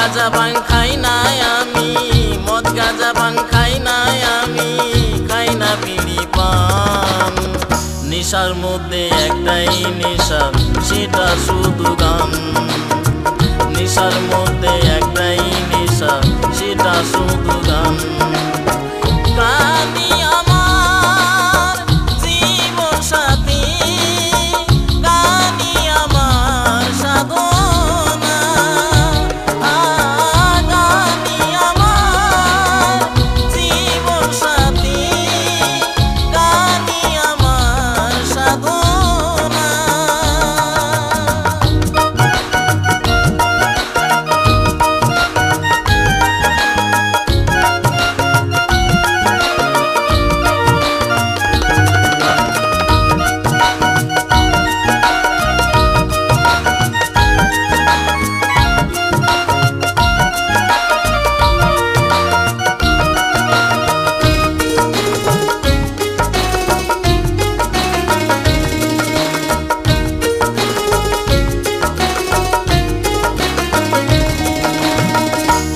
গাঁজা ভাং খাই না আমি, মদ গাঁজা ভাং খাই না আমি, খাই না বিড়ি পান। নেশার মধ্যে একটাই নেশা, সেটা শুধু গান। নেশার মধ্যে একটাই নেশা, সেটা শুধু গান। গানই আমার জীবন সাথী, গানই আমার সাধনা, গানই আমার জীবন সাথী, গানই আমার সাধনা।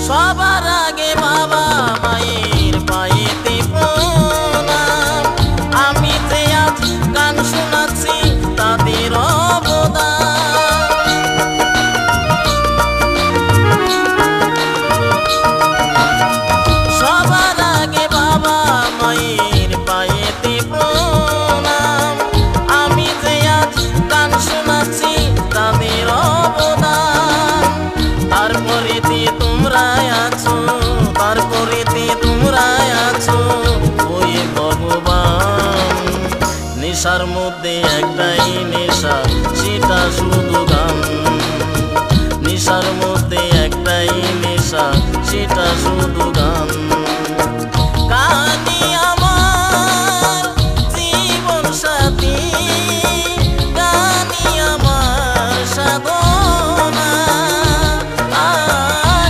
সবার আগে বাবা মায়ের পায়েতে প্রণাম, আমি যে আজ গান শোনাচ্ছি তাদের অবদান। সবার আগে বাবা মায়ের পায়েতে প্রণাম, আমি যে আজ গান শোনাচ্ছি তাদের অবদান। তারপরেতে তোমরা আছো, তারপরেতে তোমরা আছো ওই ভগবান। নেশার মধ্যে একটাই নেশা, সেটা শুধু গান। নেশার মধ্যে একটাই নেশা, সেটা শুধু গান। গানই আমার জীবন সাথী, গানই আমার সাধনা,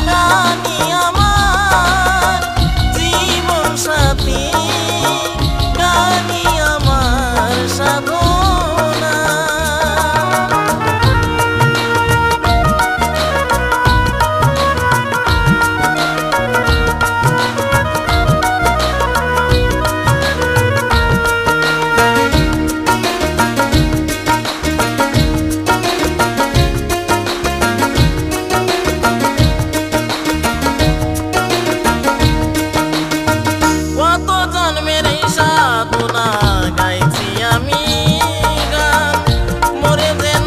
গানই আমার জীবন সাথী, গানই আমার সাধনা। কত জন্মের এই সাধনা গাইছি আমি গান, মরে যেন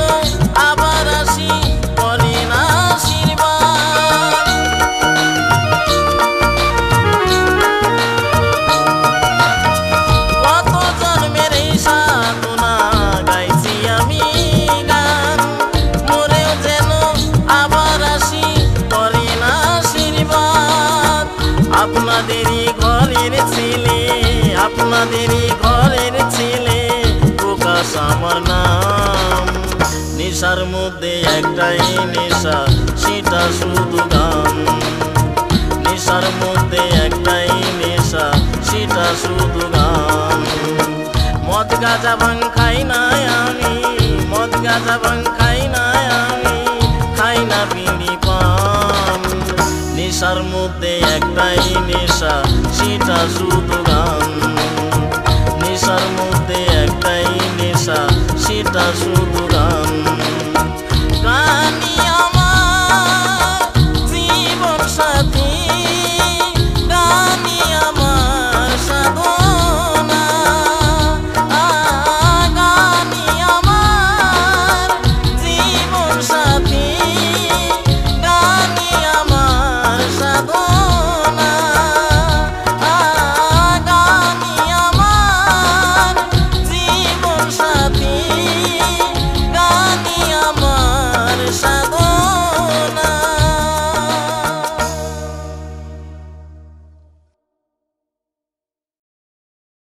আবার আসি করে না আশীর্বাদ। কত জন্মের এই সাধনা গাইছি আমি গান, মরেও যেন আবার আসি করে না আশীর্বাদ। আপনাদেরই ঘরের ছেলে, আপনাদেরই ঘরের ছেলে, প্রকাশ আমার নাম। নেশার মধ্যে একটাই নেশা, সেটা শুধু গান। নেশার মধ্যে একটাই নেশা, সেটা শুধু গান। মদ গাঁজা ভাং খাই না আমি, মদ গাঁজা ভাং খাই না আমি, খাই না বিড়ি পান। নেশার মধ্যে একটাই নেশা, সেটা শুধু গান। নেশার মধ্যে একটাই নেশা, সেটা শুধু